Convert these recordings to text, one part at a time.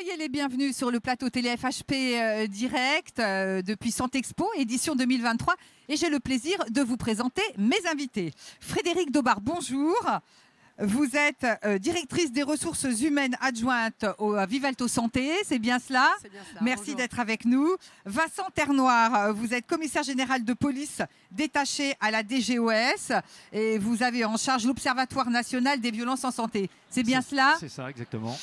Soyez les bienvenus sur le plateau Télé FHP Direct depuis Santexpo, édition 2023. Et j'ai le plaisir de vous présenter mes invités. Frédéric Daubard, bonjour. Vous êtes directrice des ressources humaines adjointe à Vivalto Santé, c'est bien cela? C'est bien cela. Merci d'être avec nous. Vincent Ternoir, vous êtes commissaire général de police détaché à la DGOS et vous avez en charge l'Observatoire national des violences en santé. C'est bien cela? C'est ça, exactement.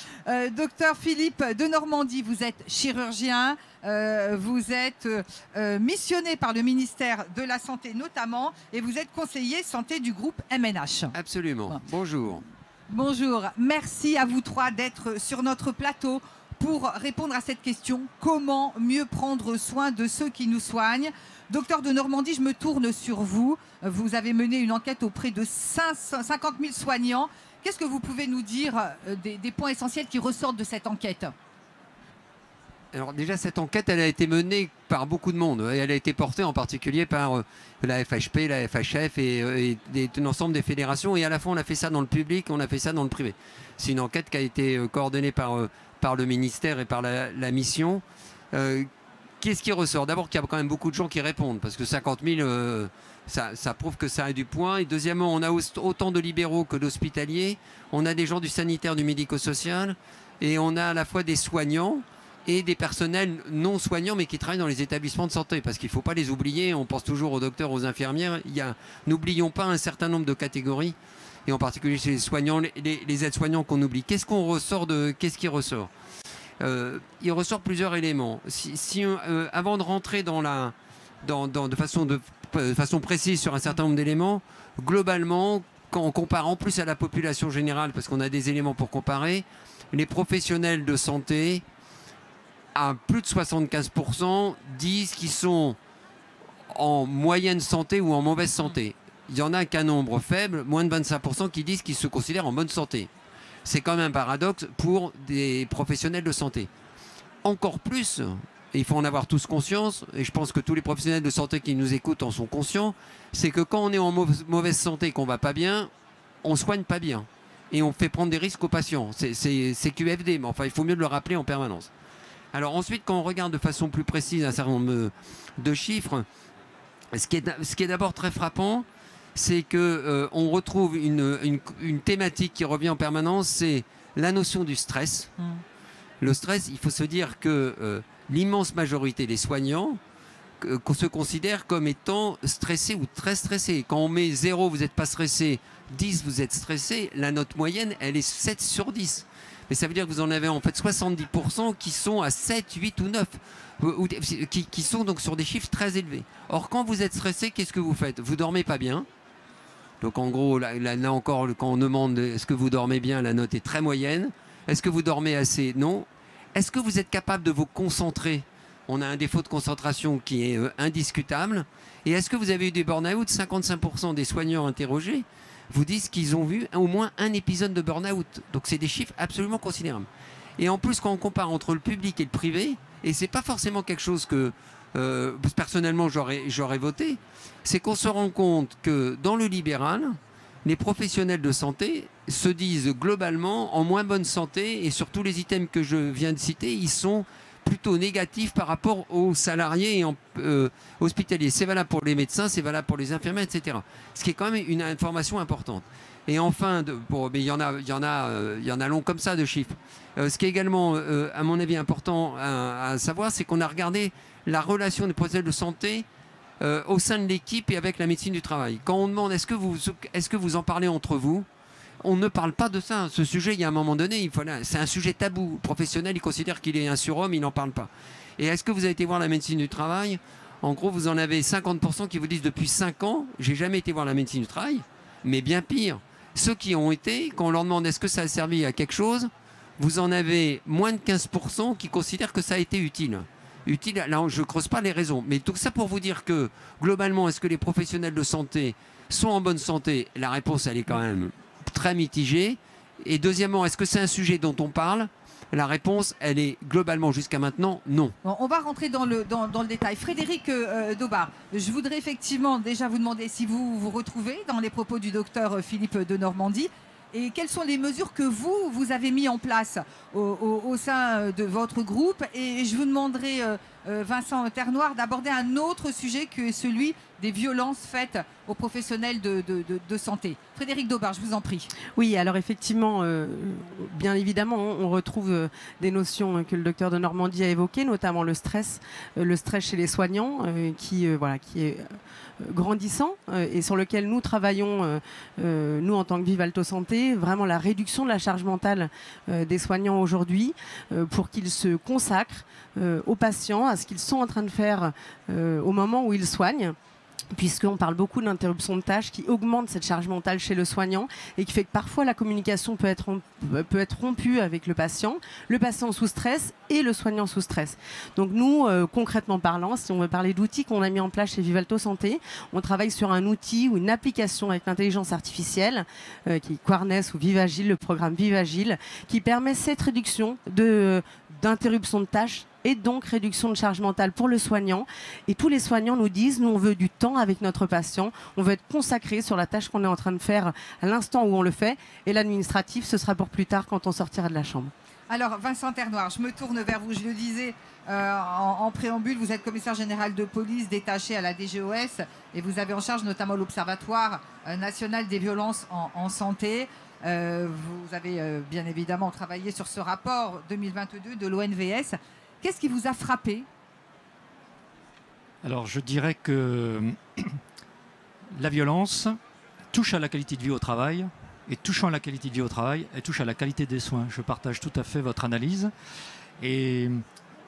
Docteur Philippe de Normandie, vous êtes chirurgien, vous êtes missionné par le ministère de la Santé notamment et vous êtes conseiller santé du groupe MNH. Absolument. Bon. Bonjour. Bonjour, merci à vous trois d'être sur notre plateau pour répondre à cette question. Comment mieux prendre soin de ceux qui nous soignent? Docteur de Normandie, je me tourne sur vous. Vous avez mené une enquête auprès de 50 000 soignants. Qu'est-ce que vous pouvez nous dire des points essentiels qui ressortent de cette enquête? Alors déjà, cette enquête, elle a été menée par beaucoup de monde. Et elle a été portée en particulier par la FHP, la FHF et l'ensemble des fédérations. Et à la fois, on a fait ça dans le public, on a fait ça dans le privé. C'est une enquête qui a été coordonnée par le ministère et par la mission. Qu'est-ce qui ressort? D'abord qu'il y a quand même beaucoup de gens qui répondent, parce que 50 000, ça prouve que ça a du point. Et deuxièmement, on a autant de libéraux que d'hospitaliers. On a des gens du sanitaire, du médico-social. Et on a à la fois des soignants et des personnels non soignants, mais qui travaillent dans les établissements de santé. Parce qu'il ne faut pas les oublier. On pense toujours aux docteurs, aux infirmières. N'oublions pas un certain nombre de catégories. Et en particulier chez les soignants, les aides-soignants qu'on oublie. Qu'est-ce qui ressort? Il ressort plusieurs éléments. Avant de rentrer de façon précise sur un certain nombre d'éléments, globalement, quand on compare en plus à la population générale, parce qu'on a des éléments pour comparer, les professionnels de santé, à plus de 75%, disent qu'ils sont en moyenne santé ou en mauvaise santé. Il y en a qu'un nombre faible, moins de 25%, qui disent qu'ils se considèrent en bonne santé. C'est quand même un paradoxe pour des professionnels de santé. Encore plus, et il faut en avoir tous conscience, et je pense que tous les professionnels de santé qui nous écoutent en sont conscients, c'est que quand on est en mauvaise santé et qu'on ne va pas bien, on ne soigne pas bien. Et on fait prendre des risques aux patients. C'est QFD, mais enfin, il faut mieux le rappeler en permanence. Alors ensuite, quand on regarde de façon plus précise un certain nombre de chiffres, ce qui est d'abord très frappant, c'est qu'on retrouve une thématique qui revient en permanence, c'est la notion du stress. Le stress, il faut se dire que l'immense majorité des soignants se considèrent comme étant stressés ou très stressés. Quand on met 0, vous n'êtes pas stressé, 10, vous êtes stressé, la note moyenne, elle est 7 sur 10. Mais ça veut dire que vous en avez en fait 70% qui sont à 7, 8 ou 9, qui sont donc sur des chiffres très élevés. Or, quand vous êtes stressé, qu'est-ce que vous faites? Vous dormez pas bien. Donc en gros, là encore, quand on demande est-ce que vous dormez bien, la note est très moyenne. Est-ce que vous dormez assez? Non. Est-ce que vous êtes capable de vous concentrer? On a un défaut de concentration qui est indiscutable. Et est-ce que vous avez eu des burn-out? 55% des soignants interrogés vous disent qu'ils ont vu au moins un épisode de burn-out. Donc c'est des chiffres absolument considérables. Et en plus, quand on compare entre le public et le privé, et c'est pas forcément quelque chose que personnellement j'aurais voté, c'est qu'on se rend compte que dans le libéral, les professionnels de santé se disent globalement en moins bonne santé, et sur tous les items que je viens de citer, ils sont plutôt négatifs par rapport aux salariés et hospitaliers. C'est valable pour les médecins, c'est valable pour les infirmières, etc. Ce qui est quand même une information importante. Et enfin, mais il y en a long comme ça de chiffres. Ce qui est également, à mon avis, important à savoir, c'est qu'on a regardé la relation des professionnels de santé au sein de l'équipe et avec la médecine du travail. Quand on demande est-ce que vous en parlez entre vous, on ne parle pas de ça. Ce sujet, il y a un moment donné, c'est un sujet tabou. Le professionnel, il considère qu'il est un surhomme, il n'en parle pas. Et est-ce que vous avez été voir la médecine du travail? En gros, vous en avez 50% qui vous disent depuis 5 ans, j'ai jamais été voir la médecine du travail. Mais bien pire, ceux qui ont été, quand on leur demande est-ce que ça a servi à quelque chose, vous en avez moins de 15% qui considèrent que ça a été utile. Utile, là, je ne creuse pas les raisons. Mais tout ça pour vous dire que, globalement, est-ce que les professionnels de santé sont en bonne santé? La réponse, elle est quand même très mitigée. Et deuxièmement, est-ce que c'est un sujet dont on parle? La réponse, elle est globalement jusqu'à maintenant non. Bon, on va rentrer dans le détail. Frédéric Daubard, je voudrais effectivement déjà vous demander si vous vous retrouvez dans les propos du docteur Philippe de Normandie. Et quelles sont les mesures que vous avez mis en place au sein de votre groupe? Et je vous demanderai, Vincent Ternoir, d'aborder un autre sujet que celui des violences faites aux professionnels de santé. Frédéric Daubard, je vous en prie. Oui, alors effectivement, bien évidemment, on retrouve des notions que le docteur de Normandie a évoquées, notamment le stress chez les soignants, qui est grandissant et sur lequel nous travaillons, nous en tant que Vivalto Santé, vraiment la réduction de la charge mentale des soignants aujourd'hui pour qu'ils se consacrent aux patients, à ce qu'ils sont en train de faire au moment où ils soignent. Puisqu'on parle beaucoup d'interruption de tâches qui augmente cette charge mentale chez le soignant et qui fait que parfois la communication peut être rompue avec le patient sous stress et le soignant sous stress. Donc nous, concrètement parlant, si on veut parler d'outils qu'on a mis en place chez Vivalto Santé, on travaille sur un outil ou une application avec l'intelligence artificielle qui est Quarness ou Vivagile, le programme Vivagile, qui permet cette réduction d'interruption de tâches et donc réduction de charge mentale pour le soignant. Et tous les soignants nous disent, nous on veut du temps avec notre patient, on veut être consacré sur la tâche qu'on est en train de faire à l'instant où on le fait, et l'administratif ce sera pour plus tard quand on sortira de la chambre. Alors Vincent Ternoir, je me tourne vers vous, je le disais en préambule, vous êtes commissaire général de police détaché à la DGOS et vous avez en charge notamment l'Observatoire national des violences en santé. Vous avez bien évidemment travaillé sur ce rapport 2022 de l'ONVS. Qu'est-ce qui vous a frappé? Alors je dirais que la violence touche à la qualité de vie au travail, et touchant à la qualité de vie au travail, elle touche à la qualité des soins. Je partage tout à fait votre analyse. Et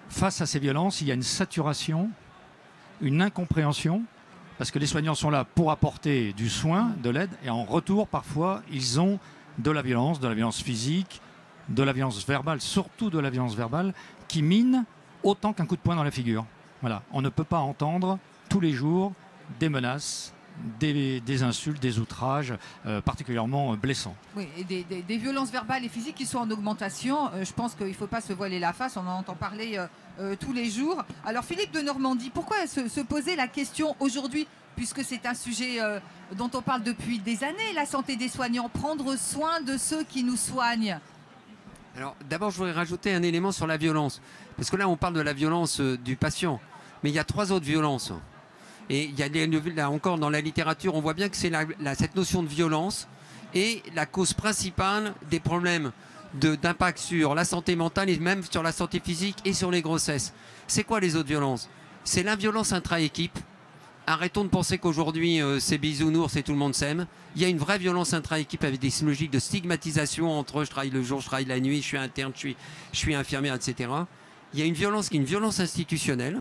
face à ces violences, il y a une saturation, une incompréhension, parce que les soignants sont là pour apporter du soin, de l'aide, et en retour, parfois, ils ont de la violence physique, de la violence verbale, surtout de la violence verbale, qui mine autant qu'un coup de poing dans la figure. Voilà. On ne peut pas entendre tous les jours des menaces, des insultes, des outrages particulièrement blessants. Oui, et des violences verbales et physiques qui sont en augmentation. Je pense qu'il ne faut pas se voiler la face, on en entend parler tous les jours. Alors Philippe de Normandie, pourquoi se poser la question aujourd'hui, puisque c'est un sujet dont on parle depuis des années, la santé des soignants, prendre soin de ceux qui nous soignent? Alors d'abord, je voudrais rajouter un élément sur la violence. Parce que là, on parle de la violence du patient. Mais il y a 3 autres violences. Et il y a là encore dans la littérature, on voit bien que c'est cette notion de violence est la cause principale des problèmes d'impact sur la santé mentale et même sur la santé physique et sur les grossesses. C'est quoi les autres violences? C'est la violence intra-équipe. Arrêtons de penser qu'aujourd'hui c'est bisounours et tout le monde s'aime. Il y a une vraie violence intra-équipe avec des logiques de stigmatisation entre je travaille le jour, je travaille la nuit, je suis interne, je suis infirmière, etc. Il y a une violence qui est une violence institutionnelle.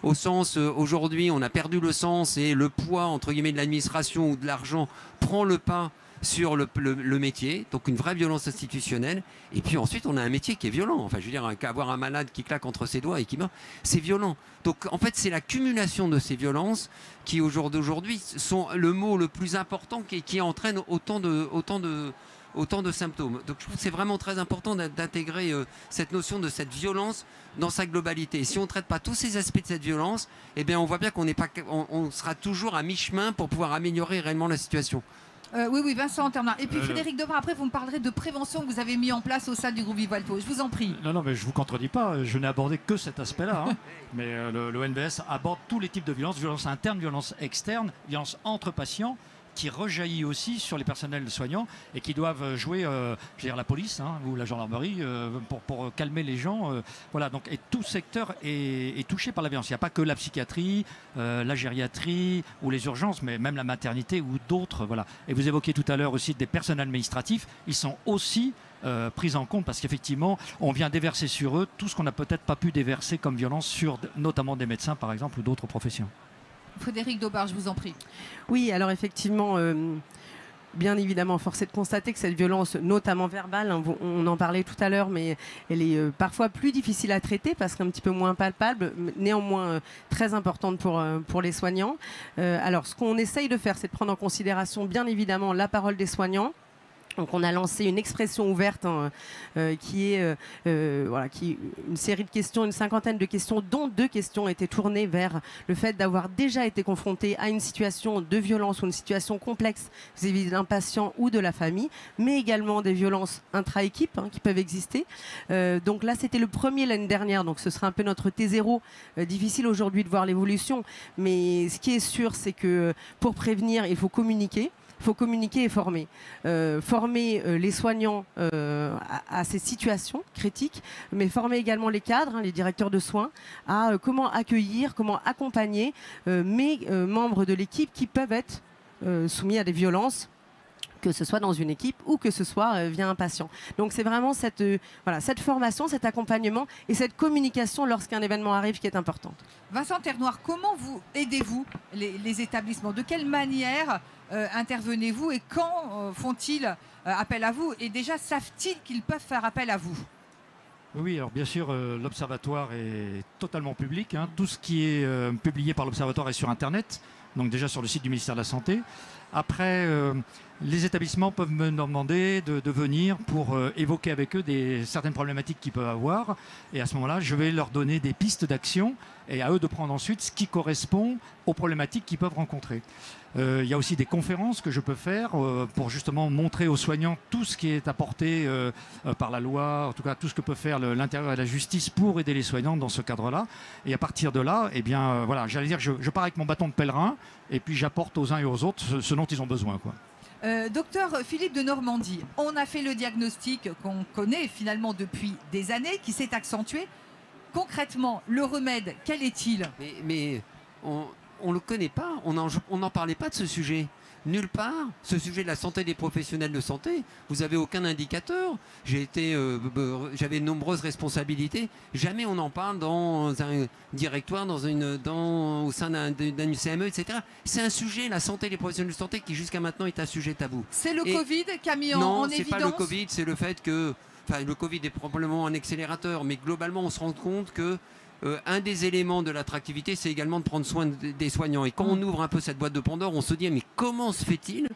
Au sens, aujourd'hui, on a perdu le sens et le poids, entre guillemets, de l'administration ou de l'argent prend le pas sur le métier. Donc une vraie violence institutionnelle. Et puis ensuite, on a un métier qui est violent. Enfin, je veux dire, avoir un malade qui claque entre ses doigts et qui meurt, c'est violent. Donc en fait, c'est l'accumulation de ces violences qui, au jour d'aujourd'hui, sont le mot le plus important qui entraîne autant de symptômes. Donc je trouve que c'est vraiment très important d'intégrer cette notion de cette violence dans sa globalité. Et si on ne traite pas tous ces aspects de cette violence, eh bien on voit bien on sera toujours à mi-chemin pour pouvoir améliorer réellement la situation. Oui, Vincent Ternoir. Et puis Frédéric Daubard, après vous me parlerez de prévention que vous avez mis en place au sein du groupe Vivalto. Je vous en prie. Non, mais je ne vous contredis pas. Je n'ai abordé que cet aspect-là. Hein. Mais l'ONVS aborde tous les types de violences, violence interne, violence externe, violence entre patients, qui rejaillit aussi sur les personnels soignants et qui doivent jouer, je veux dire, la police ou la gendarmerie pour calmer les gens. Voilà, donc, et tout secteur est touché par la violence. Il n'y a pas que la psychiatrie, la gériatrie ou les urgences, mais même la maternité ou d'autres. Voilà. Et vous évoquiez tout à l'heure aussi des personnels administratifs. Ils sont aussi pris en compte parce qu'effectivement, on vient déverser sur eux tout ce qu'on n'a peut-être pas pu déverser comme violence sur notamment des médecins, par exemple, ou d'autres professions. Frédéric Daubard, je vous en prie. Oui, alors effectivement, bien évidemment, force est de constater que cette violence, notamment verbale, on en parlait tout à l'heure, mais elle est parfois plus difficile à traiter parce qu'un petit peu moins palpable, néanmoins très importante pour les soignants. Alors, ce qu'on essaye de faire, c'est de prendre en considération, bien évidemment, la parole des soignants, Donc on a lancé une expression ouverte qui est une série de questions, une cinquantaine de questions, dont 2 questions étaient tournées vers le fait d'avoir déjà été confronté à une situation de violence ou une situation complexe vis-à-vis d'un patient ou de la famille, mais également des violences intra-équipe qui peuvent exister. Donc là c'était le premier l'année dernière, donc ce sera un peu notre T0. Difficile aujourd'hui de voir l'évolution, mais ce qui est sûr c'est que pour prévenir il faut communiquer. Il faut communiquer et former. Former les soignants à ces situations critiques, mais former également les cadres, les directeurs de soins, à comment accueillir, comment accompagner mes membres de l'équipe qui peuvent être soumis à des violences, que ce soit dans une équipe ou que ce soit via un patient. Donc c'est vraiment cette formation, cet accompagnement et cette communication lorsqu'un événement arrive qui est importante. Vincent Ternoir, comment aidez-vous les établissements? De quelle manière intervenez-vous et quand font-ils appel à vous? Et déjà, savent-ils qu'ils peuvent faire appel à vous? Oui, alors bien sûr, l'Observatoire est totalement public. Tout ce qui est publié par l'Observatoire est sur Internet, donc déjà sur le site du ministère de la Santé. Après, les établissements peuvent me demander de venir pour évoquer avec eux certaines problématiques qu'ils peuvent avoir. Et à ce moment-là, je vais leur donner des pistes d'action et à eux de prendre ensuite ce qui correspond aux problématiques qu'ils peuvent rencontrer. Il y a aussi des conférences que je peux faire pour justement montrer aux soignants tout ce qui est apporté par la loi, en tout cas tout ce que peut faire l'intérieur et la justice pour aider les soignants dans ce cadre-là. Et à partir de là, eh bien, voilà, j'allais dire, je pars avec mon bâton de pèlerin et puis j'apporte aux uns et aux autres ce dont ils ont besoin, quoi. Docteur Philippe de Normandie, on a fait le diagnostic qu'on connaît finalement depuis des années, qui s'est accentué. Concrètement, le remède, quel est-il? Mais on ne le connaît pas, on n'en parlait pas de ce sujet. Nulle part, ce sujet de la santé des professionnels de santé, vous n'avez aucun indicateur. J'avais de nombreuses responsabilités. Jamais on en parle dans un directoire, au sein d'un UCME, etc. C'est un sujet, la santé des professionnels de santé, qui jusqu'à maintenant est un sujet tabou. C'est le Covid qui a mis en Non, évidence? c'est pas le Covid, c'est le fait que... Enfin, le Covid est probablement un accélérateur, mais globalement, on se rend compte que un des éléments de l'attractivité, c'est également de prendre soin des soignants. Et quand on ouvre un peu cette boîte de Pandore, on se dit, mais comment se fait-il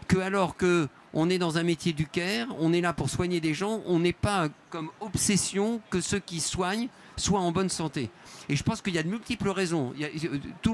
que, alors qu'on est dans un métier du care, on est là pour soigner des gens, on n'est pas comme obsession que ceux qui soignent soient en bonne santé? Et je pense qu'il y a de multiples raisons.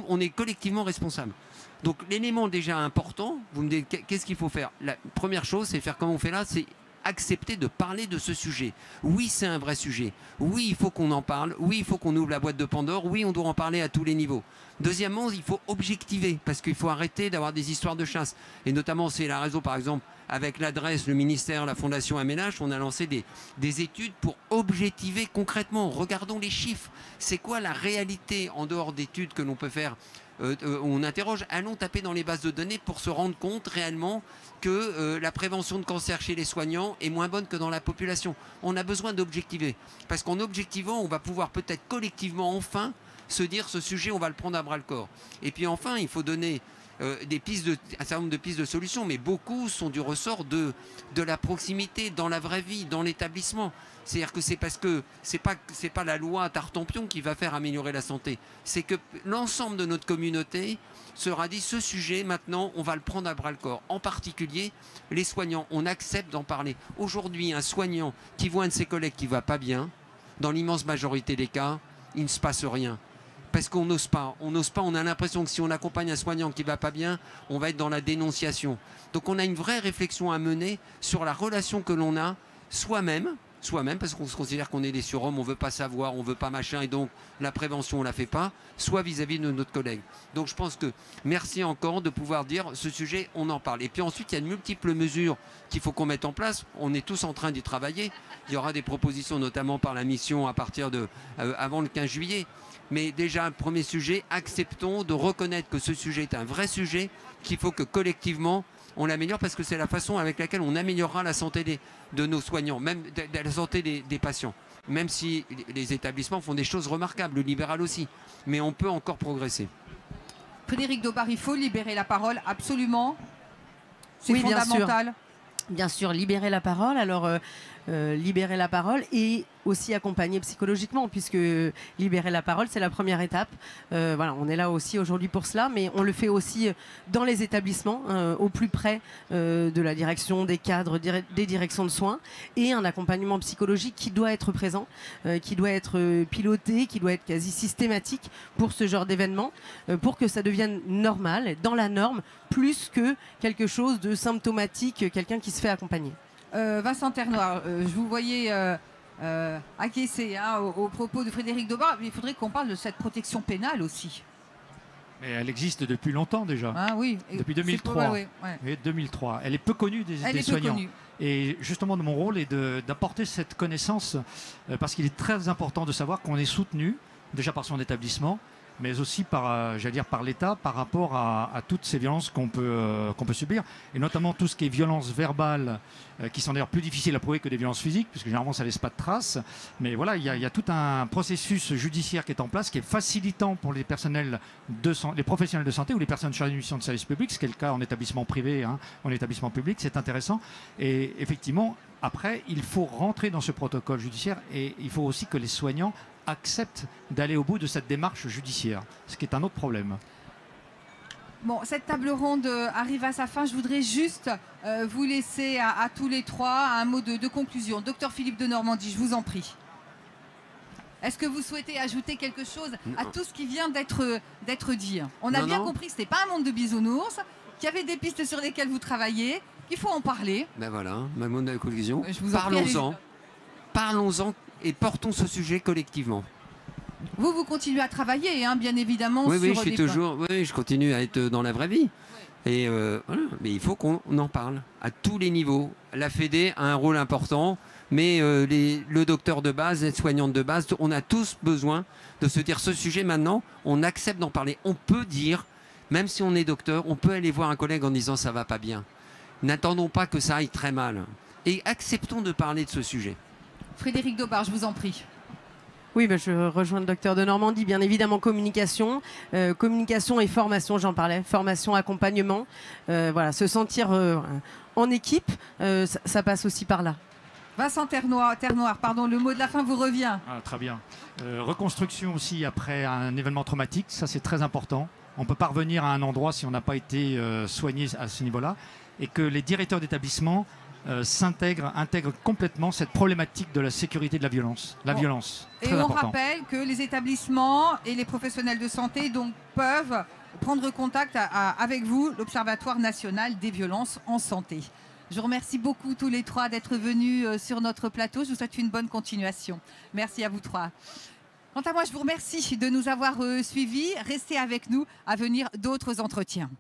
On est collectivement responsable. Donc l'élément déjà important, vous me dites, qu'est-ce qu'il faut faire? La première chose, c'est faire comme on fait là, c'est accepter de parler de ce sujet. Oui, c'est un vrai sujet. Oui, il faut qu'on en parle. Oui, il faut qu'on ouvre la boîte de Pandore. Oui, on doit en parler à tous les niveaux. Deuxièmement, il faut objectiver, parce qu'il faut arrêter d'avoir des histoires de chasse. Et notamment, c'est la raison, par exemple, avec l'adresse, le ministère, la Fondation Aménage, on a lancé des études pour objectiver concrètement. Regardons les chiffres. C'est quoi la réalité en dehors d'études que l'on peut faire? On interroge, allons taper dans les bases de données pour se rendre compte réellement que la prévention de cancer chez les soignants est moins bonne que dans la population. On a besoin d'objectiver, parce qu'en objectivant, on va pouvoir peut-être collectivement enfin se dire ce sujet, on va le prendre à bras le corps. Et puis enfin, il faut donner un certain nombre de pistes de solutions, mais beaucoup sont du ressort de la proximité dans la vraie vie, dans l'établissement. C'est-à-dire que c'est parce que c'est pas la loi Tartampion qui va faire améliorer la santé. C'est que l'ensemble de notre communauté sera dit, ce sujet, maintenant, on va le prendre à bras le corps. En particulier, les soignants, on accepte d'en parler. Aujourd'hui, un soignant qui voit un de ses collègues qui ne va pas bien, dans l'immense majorité des cas, il ne se passe rien. Parce qu'on n'ose pas, on a l'impression que si on accompagne un soignant qui ne va pas bien, on va être dans la dénonciation. Donc on a une vraie réflexion à mener sur la relation que l'on a soi-même, parce qu'on se considère qu'on est des surhommes, on ne veut pas savoir, on ne veut pas machin, et donc la prévention on ne la fait pas, soit vis-à-vis de notre collègue. Donc je pense que merci encore de pouvoir dire ce sujet, on en parle. Et puis ensuite, il y a de multiples mesures qu'il faut qu'on mette en place. On est tous en train d'y travailler. Il y aura des propositions, notamment par la mission à partir de avant le 15 juillet. Mais déjà, premier sujet, acceptons de reconnaître que ce sujet est un vrai sujet, qu'il faut que collectivement, on l'améliore, parce que c'est la façon avec laquelle on améliorera la santé de nos soignants, même de la santé des patients. Même si les établissements font des choses remarquables, le libéral aussi. Mais on peut encore progresser. Frédéric Daubard, il faut libérer la parole, absolument. C'est fondamental. Bien sûr, libérer la parole. Alors, libérer la parole et aussi accompagner psychologiquement, puisque libérer la parole, c'est la première étape. Voilà, on est là aussi aujourd'hui pour cela, mais on le fait aussi dans les établissements, au plus près de la direction, des cadres, des directions de soins, et un accompagnement psychologique qui doit être présent, qui doit être piloté, qui doit être quasi systématique pour ce genre d'événement, pour que ça devienne normal, dans la norme, plus que quelque chose de symptomatique, quelqu'un qui se fait accompagner. Vincent Ternoir, je vous voyais acquiescer aux propos de Frédéric Daubard, mais il faudrait qu'on parle de cette protection pénale aussi. Mais elle existe depuis longtemps déjà. Ah, oui. Depuis 2003. Ouais. Et 2003. Elle est peu connue des soignants. Connue. Et justement, mon rôle est d'apporter cette connaissance parce qu'il est très important de savoir qu'on est soutenu déjà par son établissement, mais aussi par, j'allais dire, par l'État par rapport à toutes ces violences qu'on peut subir, et notamment tout ce qui est violence verbale, qui sont d'ailleurs plus difficiles à prouver que des violences physiques, puisque généralement ça ne laisse pas de traces. Mais voilà, il y a tout un processus judiciaire qui est en place, qui est facilitant pour les professionnels de santé ou les personnes chargées d'une mission de service public, ce qui est le cas en établissement privé, en établissement public, c'est intéressant. Et effectivement, après, il faut rentrer dans ce protocole judiciaire, et il faut aussi que les soignants acceptent d'aller au bout de cette démarche judiciaire, ce qui est un autre problème. Bon, cette table ronde arrive à sa fin. Je voudrais juste vous laisser à tous les trois un mot de conclusion. Docteur Philippe de Normandie, je vous en prie. Est-ce que vous souhaitez ajouter quelque chose à tout ce qui vient d'être dit? On a bien compris que ce n'était pas un monde de bisounours, qu'il y avait des pistes sur lesquelles vous travaillez, qu'il faut en parler. Ben voilà, ma mot de conclusion. Parlons-en. Parlons-en et portons ce sujet collectivement. Vous continuez à travailler, bien évidemment. Oui, je continue à être dans la vraie vie. Et voilà. Mais il faut qu'on en parle à tous les niveaux. La Fédé a un rôle important, mais le docteur de base, l'aide-soignante de base, on a tous besoin de se dire ce sujet maintenant, on accepte d'en parler. On peut dire, même si on est docteur, on peut aller voir un collègue en disant ça va pas bien. N'attendons pas que ça aille très mal. Et acceptons de parler de ce sujet. Frédéric Daubard, je vous en prie. Oui, je rejoins le docteur de Normandie. Bien évidemment, communication et formation, j'en parlais. Formation, accompagnement. Voilà, se sentir en équipe, ça passe aussi par là. Vincent Ternoir, pardon, le mot de la fin vous revient. Très bien. Reconstruction aussi après un événement traumatique, ça c'est très important. On ne peut pas revenir à un endroit si on n'a pas été soigné à ce niveau-là. Et que les directeurs d'établissement intègrent complètement cette problématique de la sécurité de la violence. Violence, très et on important. rappelle que les établissements et les professionnels de santé donc, peuvent prendre contact avec vous, l'Observatoire national des violences en santé. Je vous remercie beaucoup tous les trois d'être venus sur notre plateau. Je vous souhaite une bonne continuation. Merci à vous trois. Quant à moi, je vous remercie de nous avoir suivis. Restez avec nous, à venir d'autres entretiens.